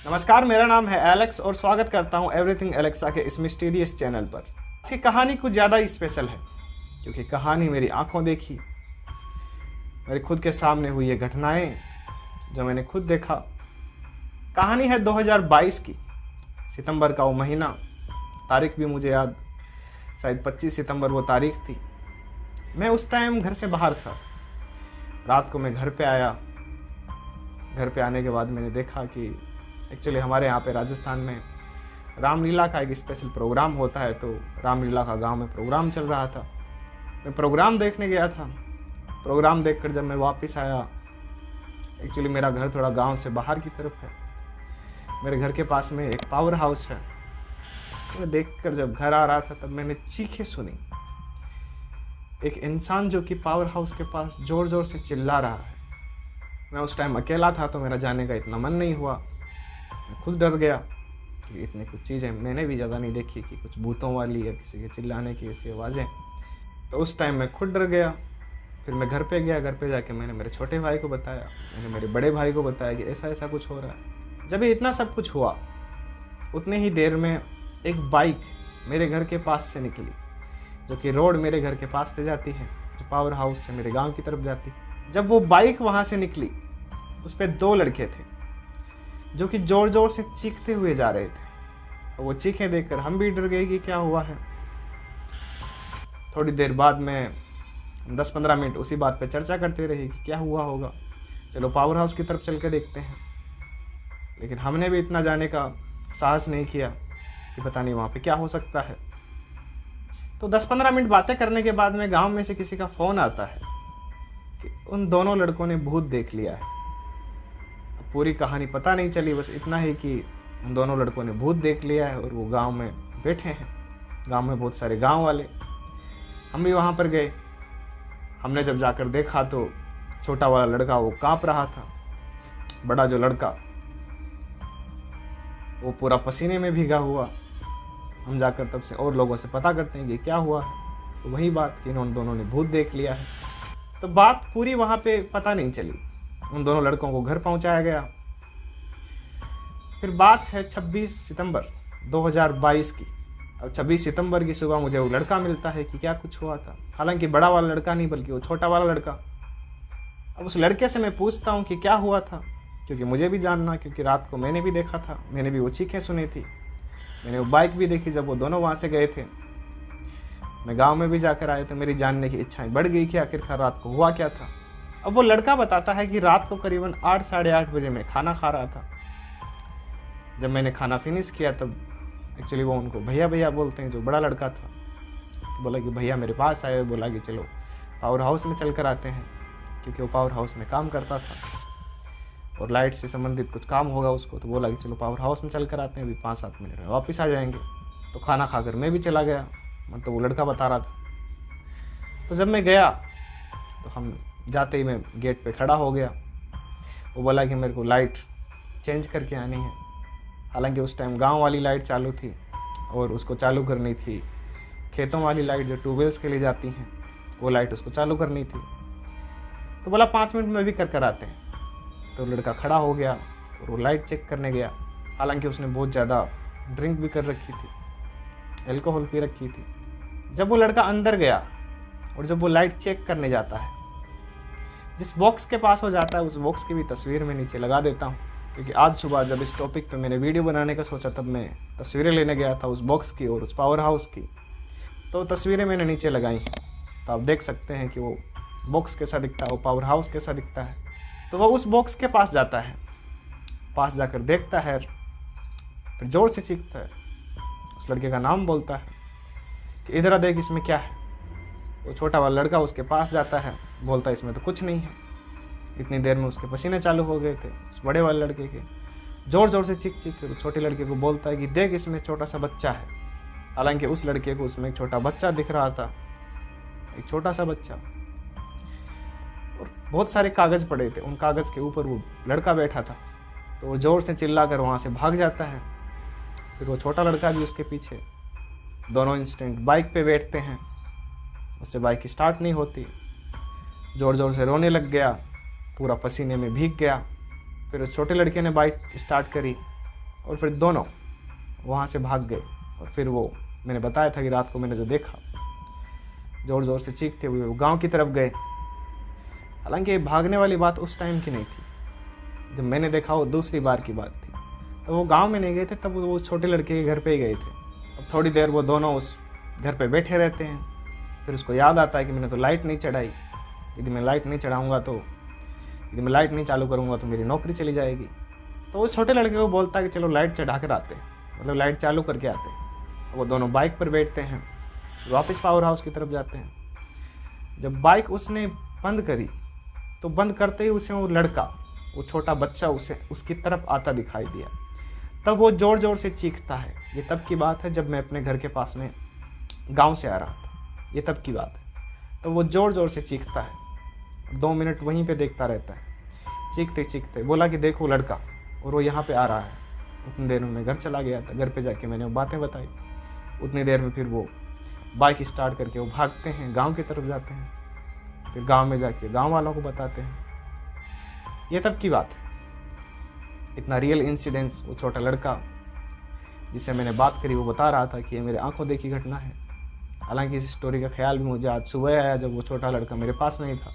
नमस्कार, मेरा नाम है एलेक्स और स्वागत करता हूं एवरीथिंग एलेक्सा के इस मिस्टीरियस चैनल पर। इसकी कहानी कुछ ज़्यादा ही स्पेशल है क्योंकि कहानी मेरी आंखों देखी, मेरे खुद के सामने हुई ये घटनाएं जो मैंने खुद देखा। कहानी है 2022 की, सितंबर का वो महीना, तारीख भी मुझे याद, शायद 25 सितंबर वो तारीख थी। मैं उस टाइम घर से बाहर था। रात को मैं घर पे आया। घर पे आने के बाद मैंने देखा कि एक्चुअली हमारे यहाँ पे राजस्थान में रामलीला का एक स्पेशल प्रोग्राम होता है, तो रामलीला का गांव में प्रोग्राम चल रहा था। मैं प्रोग्राम देखने गया था। प्रोग्राम देखकर जब मैं वापस आया, एक्चुअली मेरा घर थोड़ा गांव से बाहर की तरफ है। मेरे घर के पास में एक पावर हाउस है। मैं देखकर जब घर आ रहा था तब मैंने चीखें सुनी। एक इंसान जो कि पावर हाउस के पास जोर जोर से चिल्ला रहा है। मैं उस टाइम अकेला था तो मेरा जाने का इतना मन नहीं हुआ। मैं खुद डर गया कि इतनी कुछ चीज़ें मैंने भी ज़्यादा नहीं देखी कि कुछ भूतों वाली या किसी के चिल्लाने की ऐसी आवाज़ें। तो उस टाइम मैं खुद डर गया। फिर मैं घर पे गया। घर पे जाके मैंने मेरे छोटे भाई को बताया, मैंने मेरे बड़े भाई को बताया कि ऐसा ऐसा कुछ हो रहा है। जब इतना सब कुछ हुआ, उतने ही देर में एक बाइक मेरे घर के पास से निकली, जो कि रोड मेरे घर के पास से जाती है, जो पावर हाउस से मेरे गाँव की तरफ जाती। जब वो बाइक वहाँ से निकली, उस पर 2 लड़के थे जो कि जोर जोर से चीखते हुए जा रहे थे। और वो चीखें देखकर हम भी डर गए कि क्या हुआ है। थोड़ी देर बाद में 10-15 मिनट उसी बात पे चर्चा करते रहे कि क्या हुआ होगा, चलो पावर हाउस की तरफ चल के देखते हैं। लेकिन हमने भी इतना जाने का साहस नहीं किया कि पता नहीं वहाँ पे क्या हो सकता है। तो 10-15 मिनट बातें करने के बाद में गाँव में से किसी का फ़ोन आता है कि उन दोनों लड़कों ने भूत देख लिया है। पूरी कहानी पता नहीं चली, बस इतना ही कि उन दोनों लड़कों ने भूत देख लिया है और वो गांव में बैठे हैं। गांव में बहुत सारे गांव वाले, हम भी वहां पर गए। हमने जब जाकर देखा तो छोटा वाला लड़का वो कांप रहा था, बड़ा जो लड़का वो पूरा पसीने में भीगा हुआ। हम जाकर तब से और लोगों से पता करते हैं कि क्या हुआ है, तो वही बात कि उन दोनों ने भूत देख लिया है। तो बात पूरी वहां पे पता नहीं चली। उन दोनों लड़कों को घर पहुंचाया गया। फिर बात है 26 सितंबर 2022 की। अब 26 सितंबर की सुबह मुझे वो लड़का मिलता है कि क्या कुछ हुआ था। हालांकि बड़ा वाला लड़का नहीं, बल्कि वो छोटा वाला लड़का। अब उस लड़के से मैं पूछता हूँ कि क्या हुआ था, क्योंकि मुझे भी जानना, क्योंकि रात को मैंने भी देखा था, मैंने भी वो चीखें सुनी थी, मैंने वो बाइक भी देखी जब वो दोनों वहाँ से गए थे। मैं गाँव में भी जाकर आया तो मेरी जानने की इच्छाएं बढ़ गई कि आखिरकार रात को हुआ क्या था। अब वो लड़का बताता है कि रात को करीबन 8-8:30 बजे मैं खाना खा रहा था। जब मैंने खाना फिनिश किया तब एक्चुअली वो उनको भैया भैया बोलते हैं, जो बड़ा लड़का था, तो बोला कि भैया मेरे पास आए, बोला कि चलो पावर हाउस में चल कर आते हैं, क्योंकि वो पावर हाउस में काम करता था और लाइट से संबंधित कुछ काम होगा उसको। तो बोला कि चलो पावर हाउस में चल कर आते हैं, अभी 5-7 मिनट में वापस आ जाएंगे। तो खाना खाकर मैं भी चला गया, मतलब वो लड़का बता रहा था। तो जब मैं गया तो हम जाते ही मैं गेट पे खड़ा हो गया। वो बोला कि मेरे को लाइट चेंज करके आनी है। हालांकि उस टाइम गांव वाली लाइट चालू थी और उसको चालू करनी थी खेतों वाली लाइट जो ट्यूबवेल्स के लिए जाती हैं, वो लाइट उसको चालू करनी थी। तो बोला 5 मिनट में भी कर आते हैं। तो लड़का खड़ा हो गया और वो लाइट चेक करने गया। हालांकि उसने बहुत ज़्यादा ड्रिंक भी कर रखी थी, एल्कोहल पी रखी थी। जब वो लड़का अंदर गया और जब वो लाइट चेक करने जाता है, जिस बॉक्स के पास हो जाता है, उस बॉक्स की भी तस्वीर मैं नीचे लगा देता हूँ, क्योंकि आज सुबह जब इस टॉपिक पे मैंने वीडियो बनाने का सोचा तब मैं तस्वीरें लेने गया था उस बॉक्स की और उस पावर हाउस की। तो तस्वीरें मैंने नीचे लगाई हैं, तो आप देख सकते हैं कि वो बॉक्स कैसा दिखता है, वो पावर हाउस कैसा दिखता है। तो वो उस बॉक्स के पास जाता है, पास जाकर देखता है, फिर जोर से चीखता है, उस लड़के का नाम बोलता है कि इधर देख इसमें क्या है। वो छोटा वाला लड़का उसके पास जाता है, बोलता है इसमें तो कुछ नहीं है। इतनी देर में उसके पसीने चालू हो गए थे उस बड़े वाले लड़के के। जोर जोर से चीख चीख कर छोटे लड़के को बोलता है कि देख इसमें छोटा सा बच्चा है। हालांकि उस लड़के को उसमें एक छोटा बच्चा दिख रहा था, एक छोटा सा बच्चा, और बहुत सारे कागज पड़े थे। उन कागज के ऊपर वो लड़का बैठा था। तो वो जोर से चिल्ला कर वहाँ से भाग जाता है। फिर वो छोटा लड़का भी उसके पीछे। दोनों इंस्टेंट बाइक पे बैठते हैं। उससे बाइक स्टार्ट नहीं होती। जोर जोर से रोने लग गया, पूरा पसीने में भीग गया। फिर उस छोटे लड़के ने बाइक स्टार्ट करी, और फिर दोनों वहाँ से भाग गए। और फिर वो मैंने बताया था कि रात को मैंने जो देखा, ज़ोर ज़ोर से चीखते हुए वो गांव की तरफ गए। हालांकि भागने वाली बात उस टाइम की नहीं थी, जब मैंने देखा वो दूसरी बार की बात थी। तो वो गांव में नहीं गए थे, तब वो उस छोटे लड़के के घर पे ही गए थे। अब थोड़ी देर वो दोनों उस घर पे बैठे रहते हैं। फिर उसको याद आता है कि मैंने तो लाइट नहीं चढ़ाई, यदि मैं लाइट नहीं चढ़ाऊँगा तो, यदि मैं लाइट नहीं चालू करूँगा तो मेरी नौकरी चली जाएगी। तो उस छोटे लड़के को बोलता है कि चलो लाइट चढ़ा कर आते, मतलब लाइट चालू करके आते। वो दोनों बाइक पर बैठते हैं, वापस पावर हाउस की तरफ जाते हैं। जब बाइक उसने बंद करी तो बंद करते ही उसे वो लड़का, वो छोटा बच्चा उसे उसकी तरफ आता दिखाई दिया। तब वो जोर जोर से चीखता है। ये तब की बात है जब मैं अपने घर के पास में गांव से आ रहा था, ये तब की बात है। तो वो जोर जोर से चीखता है, 2 मिनट वहीं पे देखता रहता है, चीखते चीखते बोला कि देखो लड़का, और वो यहाँ पे आ रहा है। उतनी देर में मैं घर चला गया था। घर पे जाके मैंने वो बातें बताई। उतनी देर में फिर वो बाइक स्टार्ट करके वो भागते हैं, गांव की तरफ जाते हैं। फिर गांव में जाके गांव वालों को बताते हैं। ये तब की बात है। इतना रियल इंसिडेंस, वो छोटा लड़का जिससे मैंने बात करी वो बता रहा था कि ये मेरे आंखों देखी घटना है। हालांकि इस स्टोरी का ख्याल भी मुझे आज सुबह आया जब वो छोटा लड़का मेरे पास नहीं था।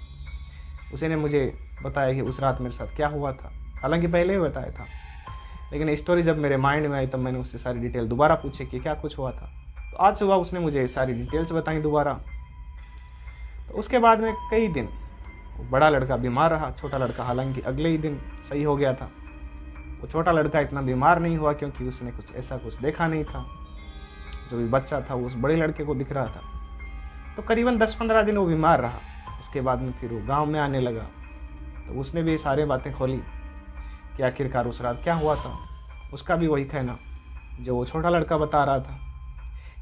उसी ने मुझे बताया कि उस रात मेरे साथ क्या हुआ था। हालांकि पहले ही बताया था, लेकिन स्टोरी जब मेरे माइंड में आई तब मैंने उससे सारी डिटेल दोबारा पूछी कि क्या कुछ हुआ था। तो आज सुबह उसने मुझे सारी डिटेल्स बताई दोबारा। तो उसके बाद में कई दिन वो बड़ा लड़का बीमार रहा। छोटा लड़का हालांकि अगले ही दिन सही हो गया था। वो छोटा लड़का इतना बीमार नहीं हुआ क्योंकि उसने कुछ ऐसा कुछ देखा नहीं था। जो भी बच्चा था वो उस बड़े लड़के को दिख रहा था। तो करीबन 10-15 दिन वो बीमार रहा। उसके बाद में फिर वो गाँव में आने लगा। तो उसने भी सारी बातें खोली कि आखिरकार उस रात क्या हुआ था। उसका भी वही कहना जो वो छोटा लड़का बता रहा था।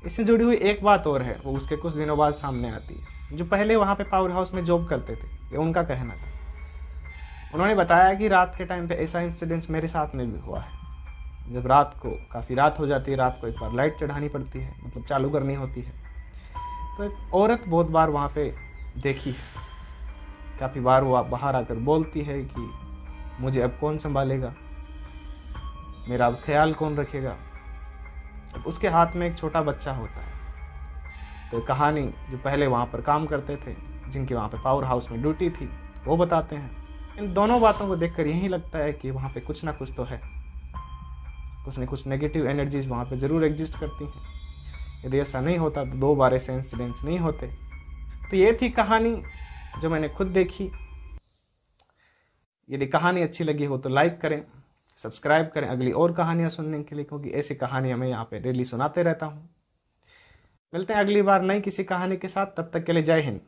इससे जुड़ी हुई एक बात और है, वो उसके कुछ दिनों बाद सामने आती है। जो पहले वहाँ पे पावर हाउस में जॉब करते थे, ये उनका कहना था। उन्होंने बताया कि रात के टाइम पे ऐसा इंसिडेंस मेरे साथ में भी हुआ है। जब रात को काफ़ी रात हो जाती है, रात को एक बार लाइट चढ़ानी पड़ती है, मतलब चालू करनी होती है। तो एक औरत बहुत बार वहाँ पे देखी है। काफ़ी बार वो बाहर आकर बोलती है कि मुझे अब कौन संभालेगा, मेरा अब ख्याल कौन रखेगा। उसके हाथ में एक छोटा बच्चा होता है। तो कहानी जो पहले वहाँ पर काम करते थे, जिनकी वहाँ पे पावर हाउस में ड्यूटी थी, वो बताते हैं। इन दोनों बातों को देखकर यही लगता है कि वहाँ पे कुछ ना कुछ तो है, कुछ न कुछ नेगेटिव एनर्जीज वहाँ पे ज़रूर एग्जिस्ट करती हैं। यदि ऐसा नहीं होता तो 2 बार ऐसे इंसिडेंट्स नहीं होते। तो ये थी कहानी जो मैंने खुद देखी। यदि कहानी अच्छी लगी हो तो लाइक करें, सब्सक्राइब करें अगली और कहानियां सुनने के लिए, क्योंकि ऐसी कहानियां मैं यहाँ पे डेली सुनाते रहता हूँ। मिलते हैं अगली बार नई किसी कहानी के साथ। तब तक के लिए जय हिंद।